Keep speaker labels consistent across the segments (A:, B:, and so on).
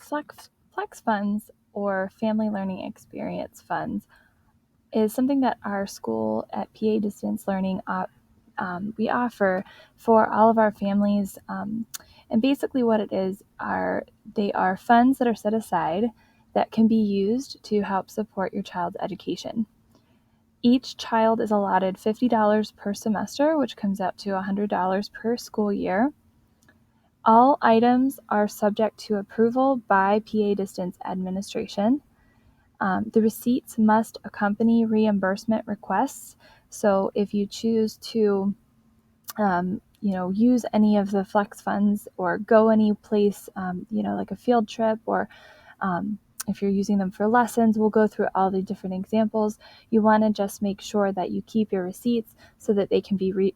A: Flex funds or family learning experience funds is something that our school at PA Distance Learning we offer for all of our families. And basically what it is they are funds that are set aside that can be used to help support your child's education. Each child is allotted $50 per semester, which comes out to $100 per school year. All items are subject to approval by PA Distance Administration. The receipts must accompany reimbursement requests. So if you choose to use any of the flex funds or go any place, like a field trip, or if you're using them for lessons, we'll go through all the different examples. You want to just make sure that you keep your receipts so that they can be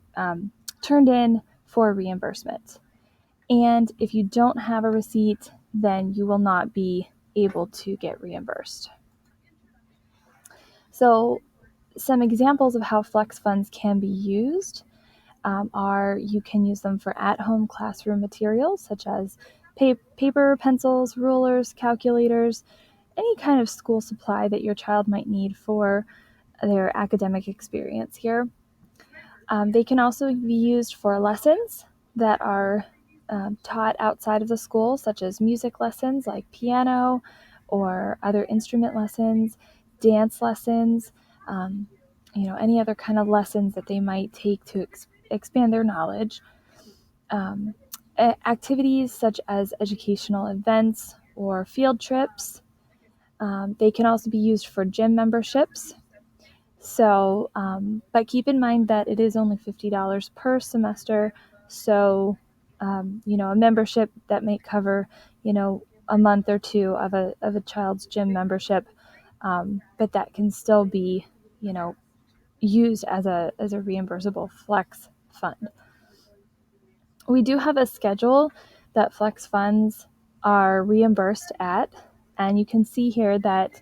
A: turned in for reimbursement. And if you don't have a receipt, then you will not be able to get reimbursed. So some examples of how flex funds can be used are you can use them for at-home classroom materials such as paper, pencils, rulers, calculators, any kind of school supply that your child might need for their academic experience here. They can also be used for lessons that are taught outside of the school, such as music lessons like piano or other instrument lessons, dance lessons, any other kind of lessons that they might take to expand their knowledge. Activities such as educational events or field trips. They can also be used for gym memberships. So, but keep in mind that it is only $50 per semester. So, a membership that may cover, a month or two of a child's gym membership, but that can still be, used as a reimbursable flex fund. We do have a schedule that flex funds are reimbursed at, and you can see here that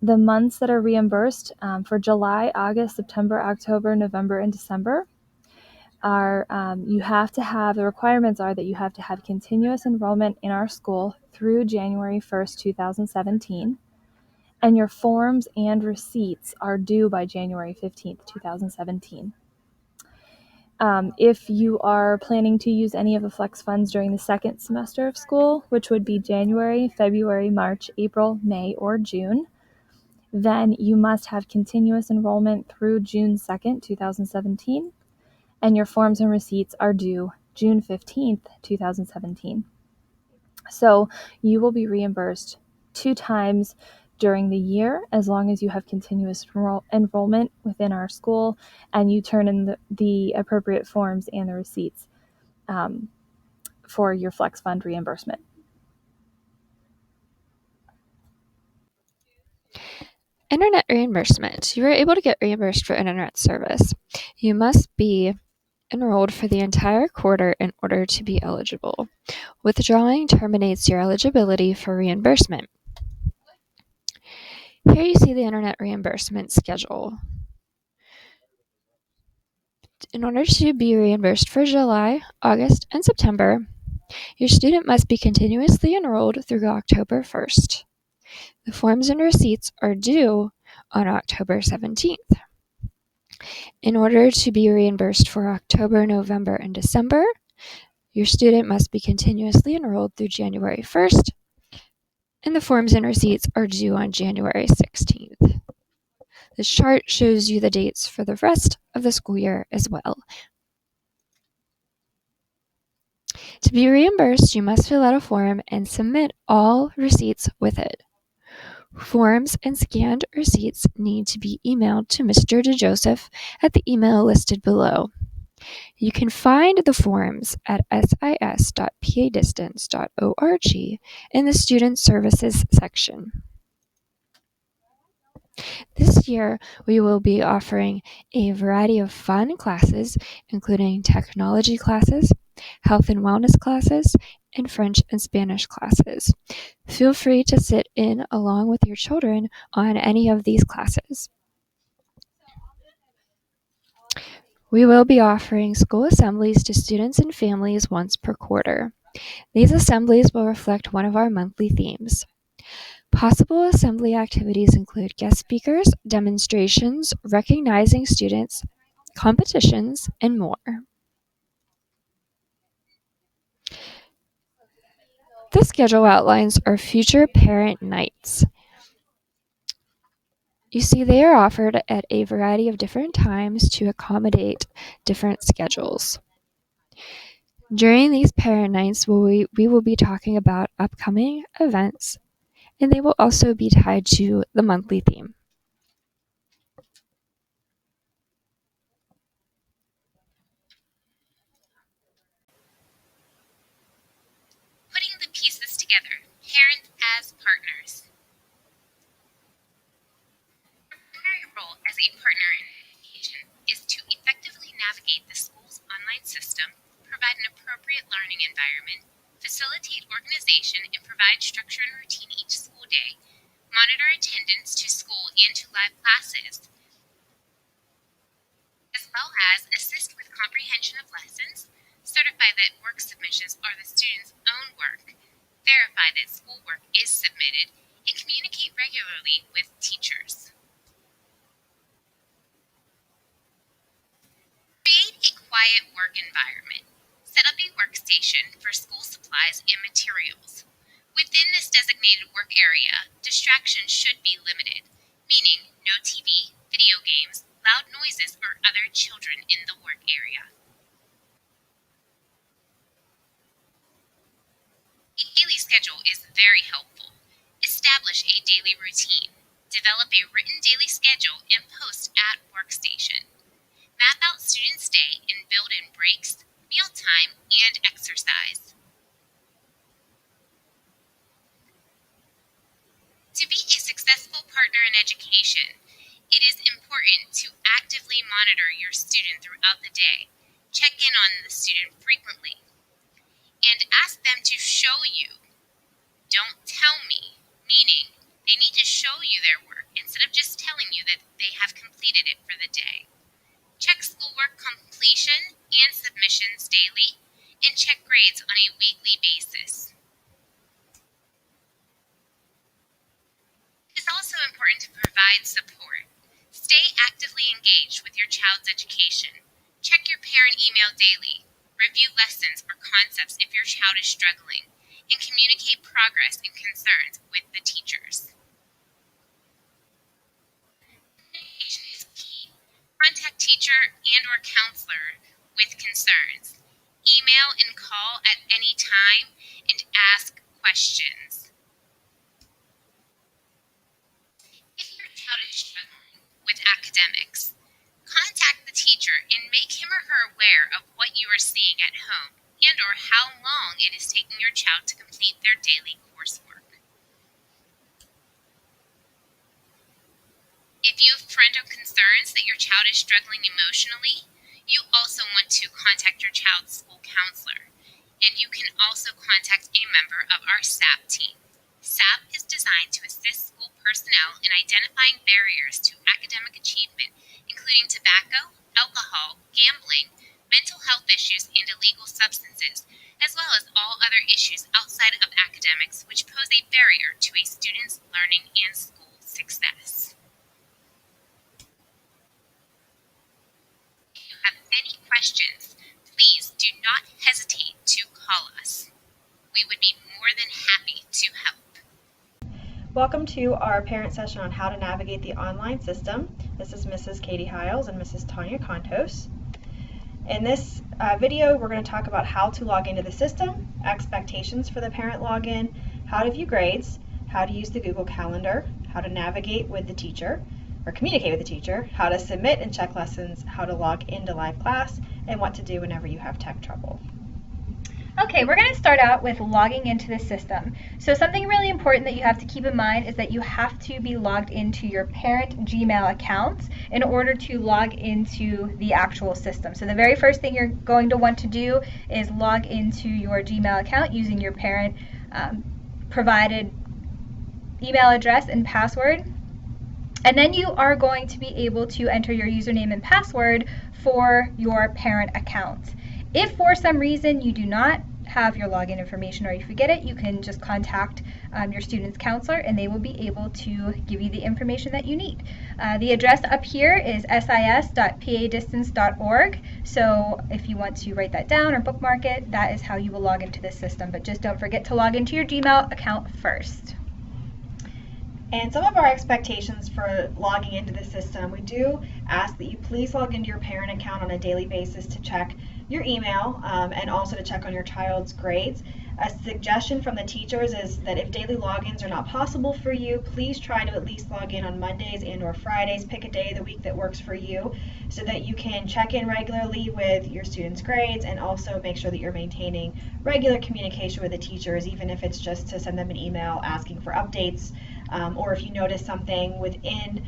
A: the months that are reimbursed for July, August, September, October, November, and December are the requirements are that you have to have continuous enrollment in our school through January 1st, 2017, and your forms and receipts are due by January 15th, 2017. If you are planning to use any of the flex funds during the second semester of school, which would be January, February, March, April, May, or June, then you must have continuous enrollment through June 2nd, 2017, and your forms and receipts are due June 15th, 2017. So you will be reimbursed 2 times during the year as long as you have continuous enrollment within our school and you turn in the appropriate forms and the receipts for your flex fund reimbursement.
B: Internet reimbursement. You are able to get reimbursed for internet service. You must be enrolled for the entire quarter in order to be eligible. Withdrawing terminates your eligibility for reimbursement. Here you see the internet reimbursement schedule. In order to be reimbursed for July, August, and September, your student must be continuously enrolled through October 1st. The forms and receipts are due on October 17th. In order to be reimbursed for October, November, and December, your student must be continuously enrolled through January 1st, and the forms and receipts are due on January 16th. This chart shows you the dates for the rest of the school year as well. To be reimbursed, you must fill out a form and submit all receipts with it. Forms and scanned receipts need to be emailed to Mr. DeJoseph at the email listed below. You can find the forms at sis.padistance.org in the Student Services section. This year, we will be offering a variety of fun classes, including technology classes, health and wellness classes, and French and Spanish classes. Feel free to sit in along with your children on any of these classes. We will be offering school assemblies to students and families once per quarter. These assemblies will reflect one of our monthly themes. Possible assembly activities include guest speakers, demonstrations, recognizing students, competitions, and more. This schedule outlines our future parent nights. You see, they are offered at a variety of different times to accommodate different schedules. During these parent nights, we will be talking about upcoming events, and they will also be tied to the monthly theme.
C: Putting the pieces together, parents as partners. Our primary role as a partner in education is to effectively navigate the school's online system, provide an appropriate learning environment, facilitate organization and provide structure and routine each school day, monitor attendance to school and to live classes, as well as assist with comprehension of lessons, certify that work submissions are the student's own work, verify that schoolwork is submitted, and communicate regularly with teachers. Create a quiet work environment. Set up a workstation for school supplies and materials. Within this designated work area, distractions should be limited, meaning no TV, video games, loud noises, or other children in the work area. A daily schedule is very helpful. Establish a daily routine. Develop a written daily schedule and post at workstation. Map out students' day and build in breaks, mealtime, and exercise. To be a successful partner in education, it is important to actively monitor your student throughout the day, check in on the student frequently, and ask them to show you. Don't tell me, meaning they need to show you their work instead of just telling you that they have completed it for the day. Check schoolwork completion and submissions daily, and check grades on a weekly basis. It is also important to provide support. Stay actively engaged with your child's education. Check your parent email daily. Review lessons or concepts if your child is struggling, and communicate progress and concerns with the teachers. Communication is key. Contact teacher and/or counselor with concerns. Email and call at any time and ask questions. If your child is struggling with academics, contact the teacher and make him or her aware of what you are seeing at home and/or how long it is taking your child to complete their daily coursework. If you have parental concerns that your child is struggling emotionally, you also want to contact your child's school counselor, and you can also contact a member of our SAP team. SAP is designed to assist school personnel in identifying barriers to academic achievement, including tobacco, alcohol, gambling, mental health issues, and illegal substances, as well as all other issues outside of academics which pose a barrier to a student's learning and school success. If you have any questions, please do not hesitate to call us. We would be more than happy to help.
D: Welcome to our parent session on how to navigate the online system. This is Mrs. Katie Hiles and Mrs. Tanya Contos. In this video, we're going to talk about how to log into the system, expectations for the parent login, how to view grades, how to use the Google Calendar, how to navigate with the teacher, or communicate with the teacher, how to submit and check lessons, how to log into live class, and what to do whenever you have tech trouble.
E: Okay, we're going to start out with logging into the system. So something really important that you have to keep in mind is that you have to be logged into your parent Gmail account in order to log into the actual system. So the very first thing you're going to want to do is log into your Gmail account using your parent provided email address and password. And then you are going to be able to enter your username and password for your parent account. If for some reason you do not have your login information or you forget it, you can just contact your student's counselor and they will be able to give you the information that you need. The address up here is sis.padistance.org, so if you want to write that down or bookmark it, that is how you will log into this system, but just don't forget to log into your Gmail account first.
D: And some of our expectations for logging into the system, we do ask that you please log into your parent account on a daily basis to check your email and also to check on your child's grades. A suggestion from the teachers is that if daily logins are not possible for you, please try to at least log in on Mondays and or Fridays. Pick a day of the week that works for you so that you can check in regularly with your students' grades and also make sure that you're maintaining regular communication with the teachers, even if it's just to send them an email asking for updates, or if you notice something within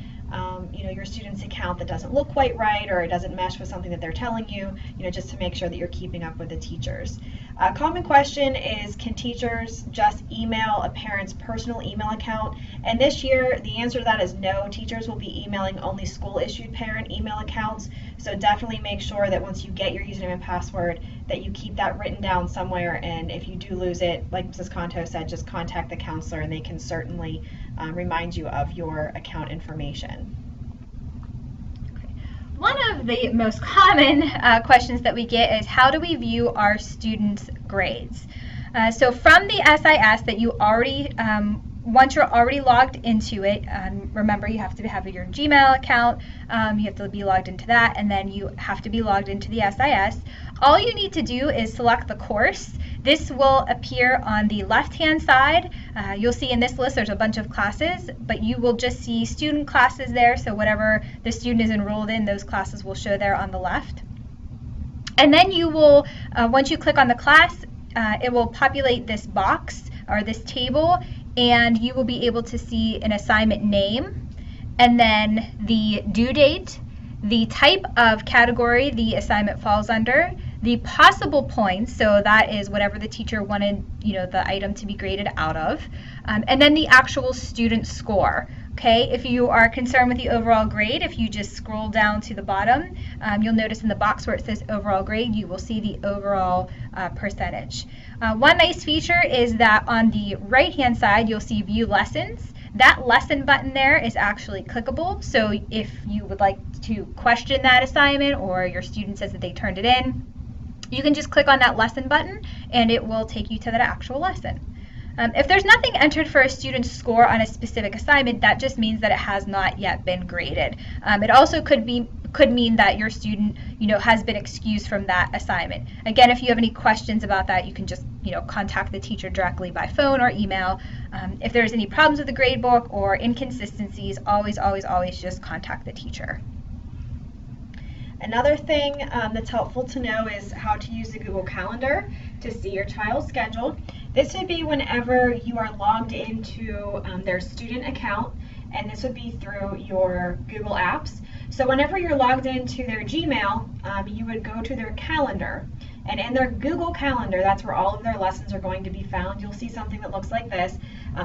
D: your student's account that doesn't look quite right or it doesn't mesh with something that they're telling you, just to make sure that you're keeping up with the teachers. A common question is, can teachers just email a parent's personal email account? And this year, the answer to that is no. Teachers will be emailing only school-issued parent email accounts, so definitely make sure that once you get your username and password that you keep that written down somewhere, and if you do lose it, like Mrs. Conto said, just contact the counselor and they can certainly remind you of your account information.
E: One of the most common questions that we get is, how do we view our students' grades? So from the SIS that you already, once you're already logged into it, remember you have to have your Gmail account, you have to be logged into that, and then you have to be logged into the SIS. All you need to do is select the course. This will appear on the left-hand side. You'll see in this list there's a bunch of classes, but you will just see student classes there, so whatever the student is enrolled in, those classes will show there on the left. And then you will, once you click on the class, it will populate this box or this table, and you will be able to see an assignment name, and then the due date, the type of category the assignment falls under, the possible points, so that is whatever the teacher wanted the item to be graded out of, and then the actual student score. Okay, if you are concerned with the overall grade, if you just scroll down to the bottom, you'll notice in the box where it says overall grade, you will see the overall percentage. One nice feature is that on the right-hand side, you'll see view lessons. That lesson button there is actually clickable, so if you would like to question that assignment or your student says that they turned it in, you can just click on that lesson button and it will take you to that actual lesson. If there's nothing entered for a student's score on a specific assignment, that just means that it has not yet been graded. It also could mean that your student has been excused from that assignment. Again, if you have any questions about that, you can just contact the teacher directly by phone or email. If there's any problems with the gradebook or inconsistencies, always just contact the teacher.
D: Another thing that's helpful to know is how to use the Google Calendar to see your child's schedule. This would be whenever you are logged into their student account, and this would be through your Google Apps. So whenever you're logged into their Gmail, you would go to their calendar. And in their Google Calendar, that's where all of their lessons are going to be found. You'll see something that looks like this.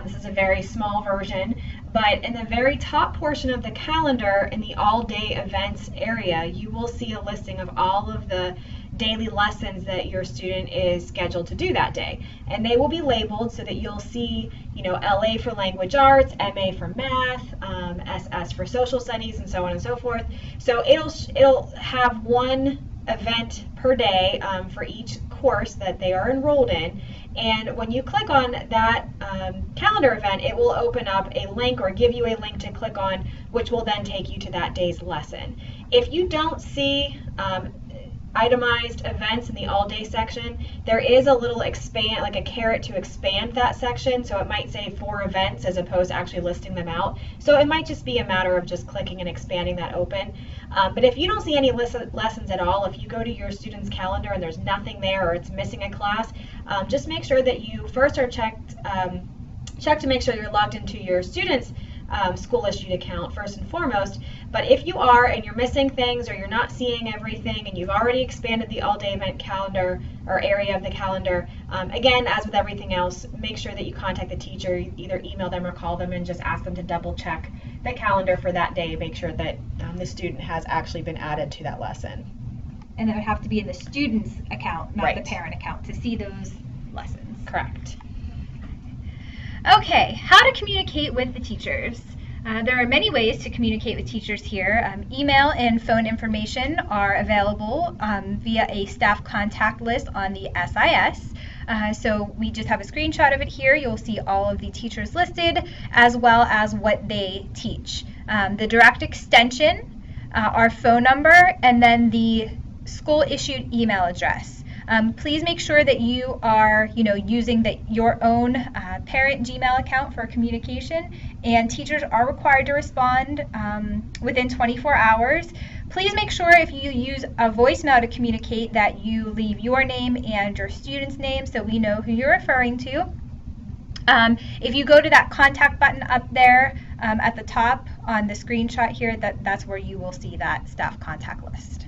D: This is a very small version, but in the very top portion of the calendar, in the all-day events area, you will see a listing of all of the daily lessons that your student is scheduled to do that day. And they will be labeled so that you'll see, LA for language arts, MA for math, SS for social studies, and so on and so forth. So it'll have one event per day for each course that they are enrolled in, and when you click on that calendar event, it will open up a link or give you a link to click on, which will then take you to that day's lesson. If you don't see itemized events in the all-day section, there is a little expand, like a caret to expand that section, so it might say 4 events as opposed to actually listing them out. So it might just be a matter of just clicking and expanding that open. But if you don't see any lessons at all, if you go to your student's calendar and there's nothing there or it's missing a class, just make sure that you first are check to make sure you're logged into your student's school issued account first and foremost. But if you are and you're missing things or you're not seeing everything and you've already expanded the all-day event calendar or area of the calendar, again, as with everything else, make sure that you contact the teacher, either email them or call them and just ask them to double check the calendar for that day, make sure that the student has actually been added to that lesson.
E: And it would have to be in the student's account, not
D: Right.
E: the parent account, to see those lessons.
D: Correct.
E: Okay, how to communicate with the teachers. There are many ways to communicate with teachers here. Email and phone information are available via a staff contact list on the SIS. So we just have a screenshot of it here. You'll see all of the teachers listed as well as what they teach. The direct extension, our phone number, and then the school issued email address. Please make sure that you are, using your own parent Gmail account for communication, and teachers are required to respond within 24 hours. Please make sure if you use a voicemail to communicate that you leave your name and your student's name so we know who you're referring to. If you go to that contact button up there at the top on the screenshot here, that's where you will see that staff contact list.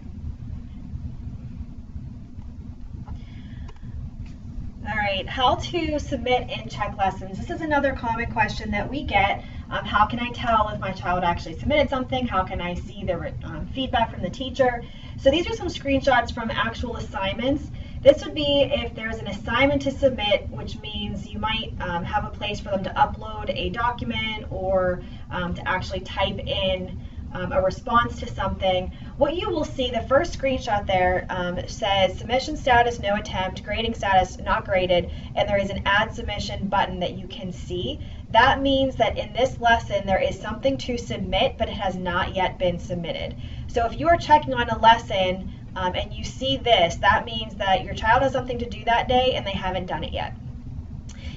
D: All right, how to submit and check lessons. This is another common question that we get. How can I tell if my child actually submitted something? How can I see the feedback from the teacher? So these are some screenshots from actual assignments. This would be if there's an assignment to submit, which means you might have a place for them to upload a document or to actually type in a response to something. What you will see, the first screenshot there says submission status, no attempt, grading status, not graded, and there is an add submission button that you can see. That means that in this lesson there is something to submit, but it has not yet been submitted. So if you are checking on a lesson and you see this, that means that your child has something to do that day and they haven't done it yet.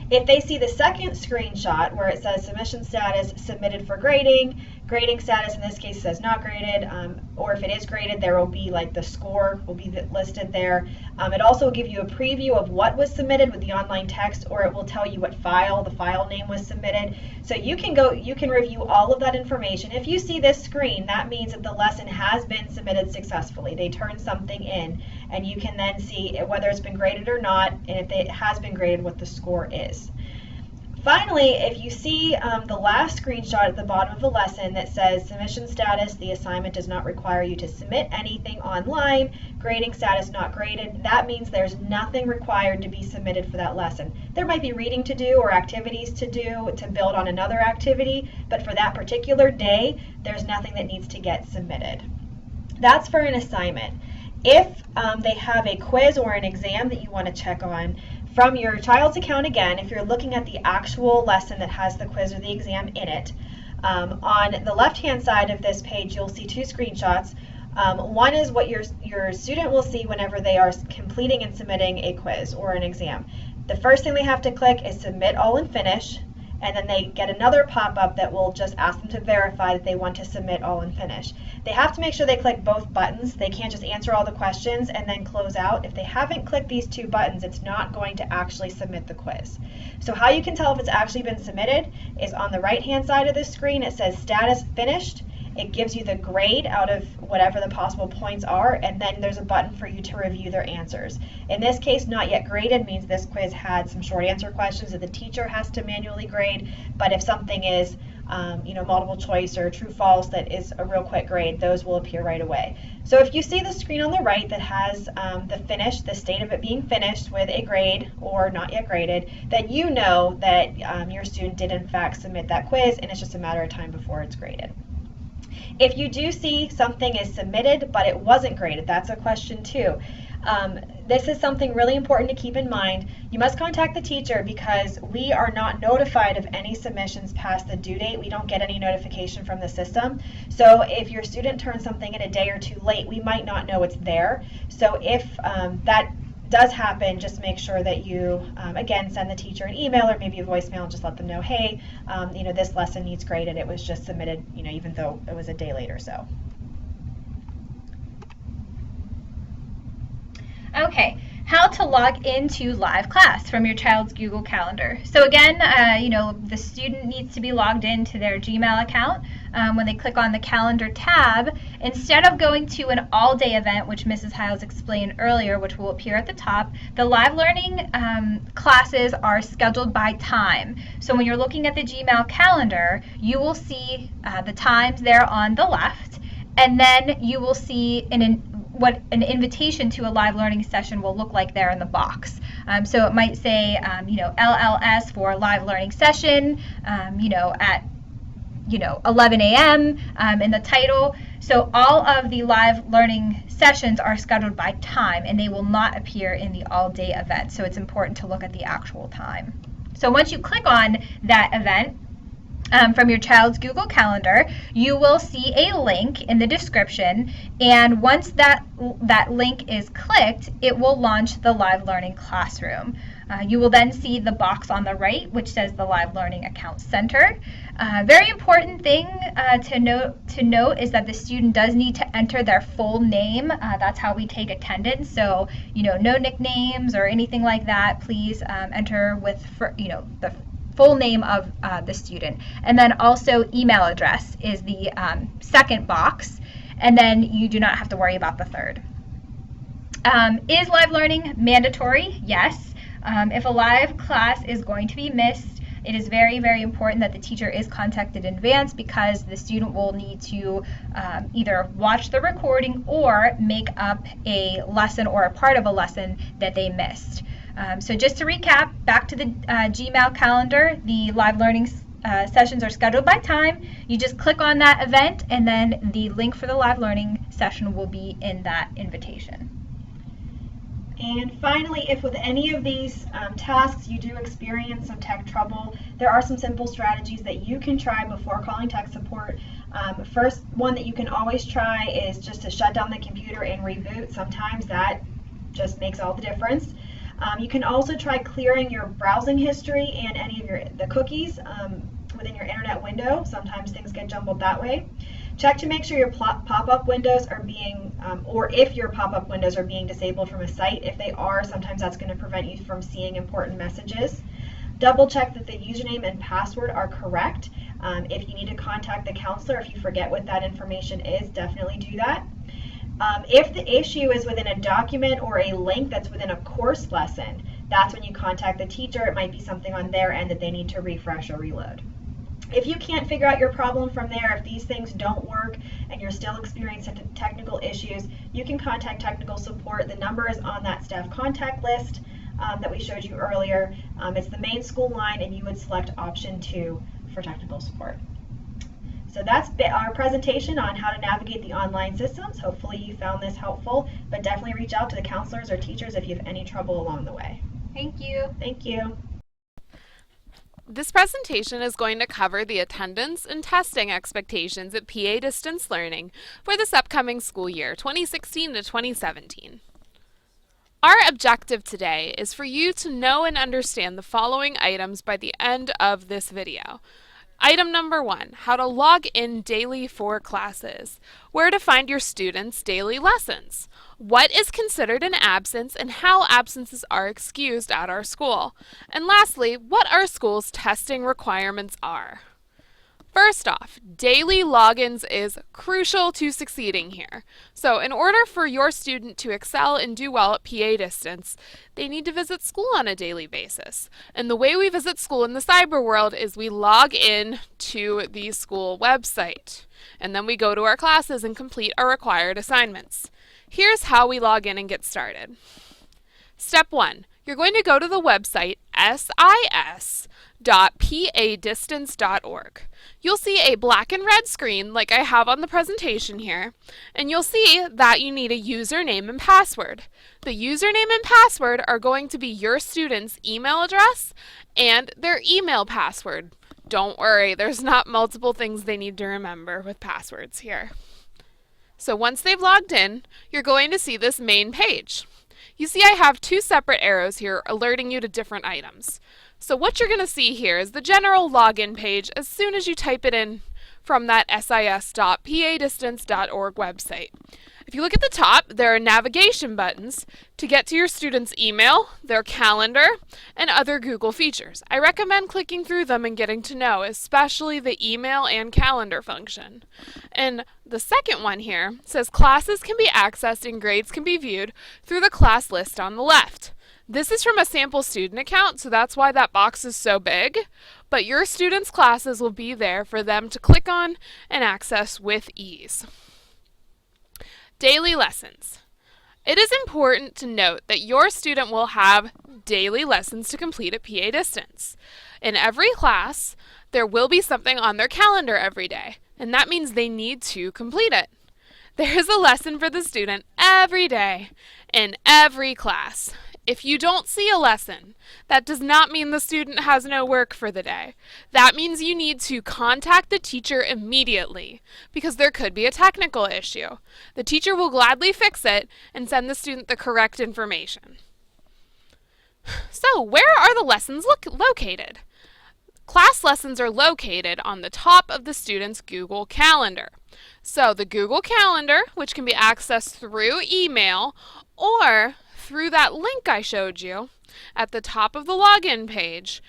D: If they see the second screenshot where it says submission status submitted for grading, grading status in this case says not graded, or if it is graded, there will be like the score will be listed there. It also will give you a preview of what was submitted with the online text, or it will tell you what file, the file name was submitted. So you can review all of that information. If you see this screen, that means that the lesson has been submitted successfully. They turned something in, and you can then see whether it's been graded or not, and if it has been graded, what the score is. Finally, if you see the last screenshot at the bottom of the lesson that says submission status, the assignment does not require you to submit anything online, grading status not graded, that means there's nothing required to be submitted for that lesson. There might be reading to do or activities to do to build on another activity, but for that particular day, there's nothing that needs to get submitted. That's for an assignment. If they have a quiz or an exam that you want to check on, from your child's account again, if you're looking at the actual lesson that has the quiz or the exam in it, on the left-hand side of this page, you'll see two screenshots. One is what your student will see whenever they are completing and submitting a quiz or an exam. The first thing they have to click is submit all and finish, and then they get another pop-up that will just ask them to verify that they want to submit all and finish. They have to make sure they click both buttons. They can't just answer all the questions and then close out. If they haven't clicked these two buttons, it's not going to actually submit the quiz. So how you can tell if it's actually been submitted is on the right-hand side of the screen, it says status finished. It gives you the grade out of whatever the possible points are, and then there's a button for you to review their answers. In this case, not yet graded means this quiz had some short answer questions that the teacher has to manually grade, but if something is multiple choice or true false that is a real quick grade, those will appear right away. So if you see the screen on the right that has the state of it being finished with a grade or not yet graded, then you know that your student did in fact submit that quiz, and it's just a matter of time before it's graded. If you do see something is submitted but it wasn't graded, that's a question too. This is something really important to keep in mind. You must contact the teacher because we are not notified of any submissions past the due date. We don't get any notification from the system. So if your student turns something in a day or two late, we might not know it's there. So if that does happen, just make sure that you, again, send the teacher an email or maybe a voicemail and just let them know, hey, this lesson needs graded. It was just submitted, even though it was a day late or so.
E: Okay, how to log into live class from your child's Google Calendar. So again, the student needs to be logged into their Gmail account. When they click on the calendar tab, instead of going to an all-day event, which Mrs. Hiles explained earlier, which will appear at the top, the live learning classes are scheduled by time. So when you're looking at the Gmail calendar, you will see the times there on the left, and then you will see what an invitation to a live learning session will look like there in the box. So it might say, LLS for live learning session, at 11 a.m. In the title. So all of the live learning sessions are scheduled by time, and they will not appear in the all-day event. So it's important to look at the actual time. So once you click on that event, from your child's Google Calendar, you will see a link in the description, and once that link is clicked, it will launch the Live Learning Classroom. You will then see the box on the right which says the Live Learning Account Center. Very important thing to note is that the student does need to enter their full name. That's how we take attendance. So no nicknames or anything like that. Please enter with the full name of the student. And then also email address is the second box, and then you do not have to worry about the third. Is live learning mandatory? Yes. If a live class is going to be missed, it is very, very important that the teacher is contacted in advance, because the student will need to either watch the recording or make up a lesson or a part of a lesson that they missed. So just to recap, back to the Gmail calendar, the live learning sessions are scheduled by time. You just click on that event, and then the link for the live learning session will be in that invitation.
D: And finally, if with any of these tasks you do experience some tech trouble, there are some simple strategies that you can try before calling tech support. First one that you can always try is just to shut down the computer and reboot. Sometimes that just makes all the difference. You can also try clearing your browsing history and any of the cookies within your internet window. Sometimes things get jumbled that way. Check to make sure your pop-up windows are being, or if your pop-up windows are being disabled from a site. If they are, sometimes that's going to prevent you from seeing important messages. Double check that the username and password are correct. If you need to contact the counselor, if you forget what that information is, definitely do that. If the issue is within a document or a link that's within a course lesson, that's when you contact the teacher. It might be something on their end that they need to refresh or reload. If you can't figure out your problem from there, if these things don't work and you're still experiencing technical issues, you can contact technical support. The number is on that staff contact list that we showed you earlier. It's the main school line, and you would select option 2 for technical support. So that's our presentation on how to navigate the online systems. Hopefully you found this helpful, but definitely reach out to the counselors or teachers if you have any trouble along the way.
E: Thank you.
D: Thank you.
F: This presentation is going to cover the attendance and testing expectations at PA Distance Learning for this upcoming school year, 2016 to 2017. Our objective today is for you to know and understand the following items by the end of this video. Item number 1, how to log in daily for classes, where to find your students' daily lessons, what is considered an absence and how absences are excused at our school, and lastly, what our school's testing requirements are. First off, daily logins is crucial to succeeding here. So in order for your student to excel and do well at PA Distance, they need to visit school on a daily basis. And the way we visit school in the cyber world is we log in to the school website. And then we go to our classes and complete our required assignments. Here's how we log in and get started. Step 1, you're going to go to the website sis.padistance.org. You'll see a black and red screen like I have on the presentation here, and you'll see that you need a username and password. The username and password are going to be your student's email address and their email password. Don't worry, there's not multiple things they need to remember with passwords here. So once they've logged in, you're going to see this main page. You see I have 2 separate arrows here alerting you to different items. So what you're going to see here is the general login page as soon as you type it in from that sis.padistance.org website. If you look at the top, there are navigation buttons to get to your students' email, their calendar, and other Google features. I recommend clicking through them and getting to know, especially the email and calendar function. And the second one here says classes can be accessed and grades can be viewed through the class list on the left. This is from a sample student account, so that's why that box is so big, but your students' classes will be there for them to click on and access with ease. Daily lessons. It is important to note that your student will have daily lessons to complete at PA Distance. In every class, there will be something on their calendar every day, and that means they need to complete it. There is a lesson for the student every day in every class. If you don't see a lesson, that does not mean the student has no work for the day. That means you need to contact the teacher immediately because there could be a technical issue. The teacher will gladly fix it and send the student the correct information. So, where are the lessons located? Class lessons are located on the top of the student's Google Calendar. So, the Google Calendar, which can be accessed through email or through that link I showed you at the top of the login page,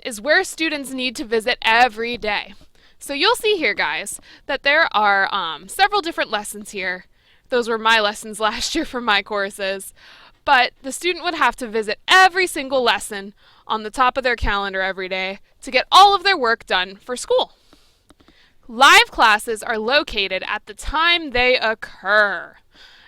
F: is where students need to visit every day. So you'll see here, guys, that there are several different lessons here. Those were my lessons last year for my courses. But the student would have to visit every single lesson on the top of their calendar every day to get all of their work done for school. Live classes are located at the time they occur,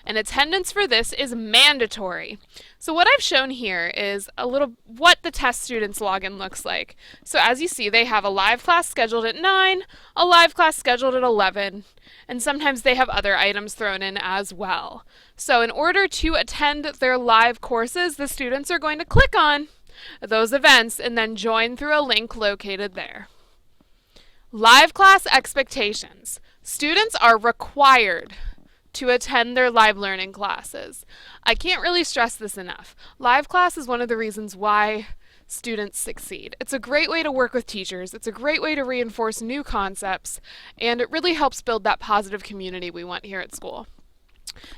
F: and attendance for this is mandatory. So what I've shown here is a little what the test students login looks like. So as you see, they have a live class scheduled at 9, a live class scheduled at 11, and sometimes they have other items thrown in as well. So in order to attend their live courses, the students are going to click on those events and then join through a link located there. Live class expectations. Students are required to attend their live learning classes. I can't really stress this enough. Live class is one of the reasons why students succeed. It's a great way to work with teachers. It's a great way to reinforce new concepts, and it really helps build that positive community we want here at school.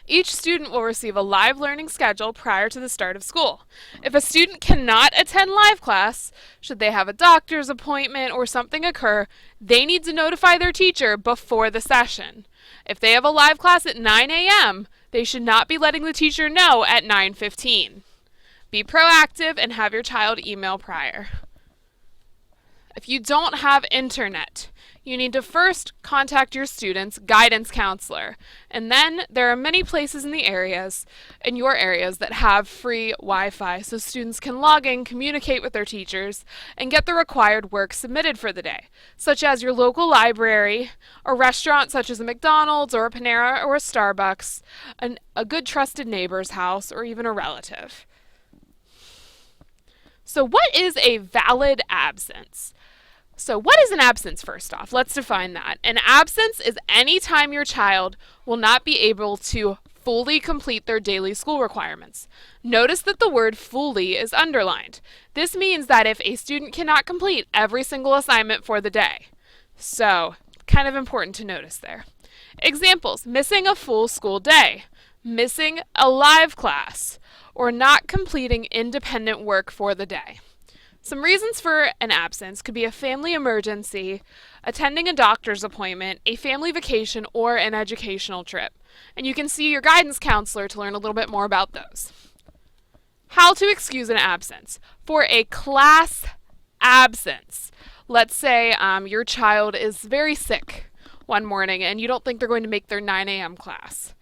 F: Each student will receive a live learning schedule prior to the start of school. If a student cannot attend live class, should they have a doctor's appointment or something occur, they need to notify their teacher before the session. If they have a live class at 9 a.m., they should not be letting the teacher know at 9:15. Be proactive and have your child email prior. If you don't have internet, you need to first contact your student's guidance counselor. And then there are many places in your areas that have free Wi-Fi, so students can log in, communicate with their teachers, and get the required work submitted for the day, such as your local library, a restaurant such as a McDonald's or a Panera or a Starbucks, a good trusted neighbor's house, or even a relative. So what is a valid absence? So what is an absence, first off? Let's define that. An absence is any time your child will not be able to fully complete their daily school requirements. Notice that the word fully is underlined. This means that if a student cannot complete every single assignment for the day. So, kind of important to notice there. Examples: missing a full school day, missing a live class, or not completing independent work for the day. Some reasons for an absence could be a family emergency, attending a doctor's appointment, a family vacation, or an educational trip. And you can see your guidance counselor to learn a little bit more about those. How to excuse an absence. For a class absence, let's say your child is very sick one morning and you don't think they're going to make their 9 a.m. class.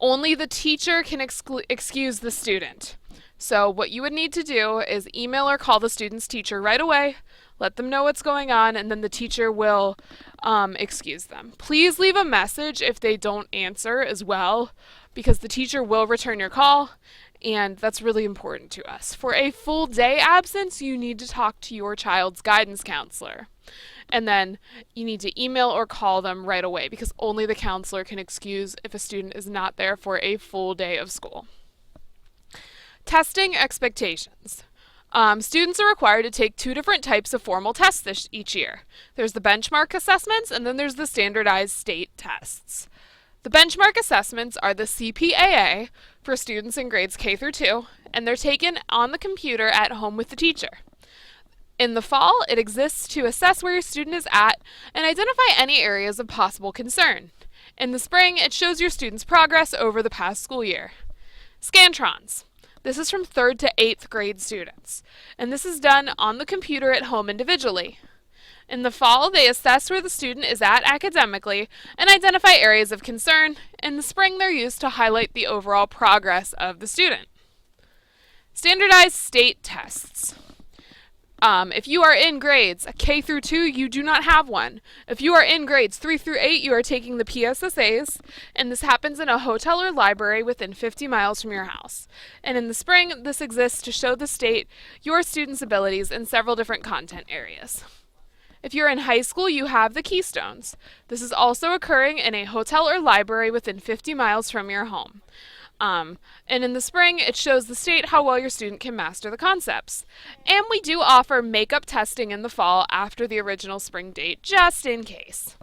F: Only the teacher can excuse the student. So what you would need to do is email or call the student's teacher right away, let them know what's going on, and then the teacher will excuse them. Please leave a message if they don't answer as well, because the teacher will return your call, and that's really important to us. For a full day absence, you need to talk to your child's guidance counselor. And then you need to email or call them right away, because only the counselor can excuse if a student is not there for a full day of school. Testing expectations. Students are required to take 2 different types of formal tests each year. There's the benchmark assessments, and then there's the standardized state tests. The benchmark assessments are the CPAA for students in grades K through 2, and they're taken on the computer at home with the teacher. In the fall, it exists to assess where your student is at and identify any areas of possible concern. In the spring, it shows your student's progress over the past school year. Scantrons. This is from 3rd to 8th grade students, and this is done on the computer at home individually. In the fall, they assess where the student is at academically and identify areas of concern. In the spring, they're used to highlight the overall progress of the student. Standardized state tests. If you are in grades K through 2, you do not have one. If you are in grades 3 through 8, you are taking the PSSAs, and this happens in a hotel or library within 50 miles from your house. And in the spring, this exists to show the state your students' abilities in several different content areas. If you're in high school, you have the Keystones. This is also occurring in a hotel or library within 50 miles from your home. And in the spring, it shows the state how well your student can master the concepts. And we do offer makeup testing in the fall after the original spring date, just in case.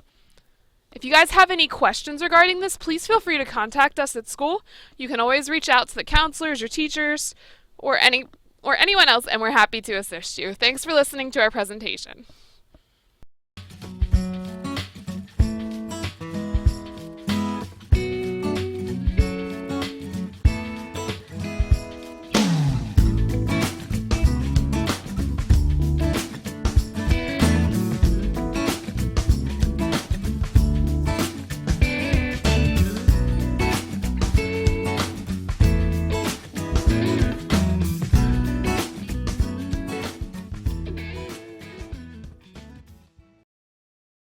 F: If you guys have any questions regarding this, please feel free to contact us at school. You can always reach out to the counselors, your teachers, or anyone else, and we're happy to assist you. Thanks for listening to our presentation.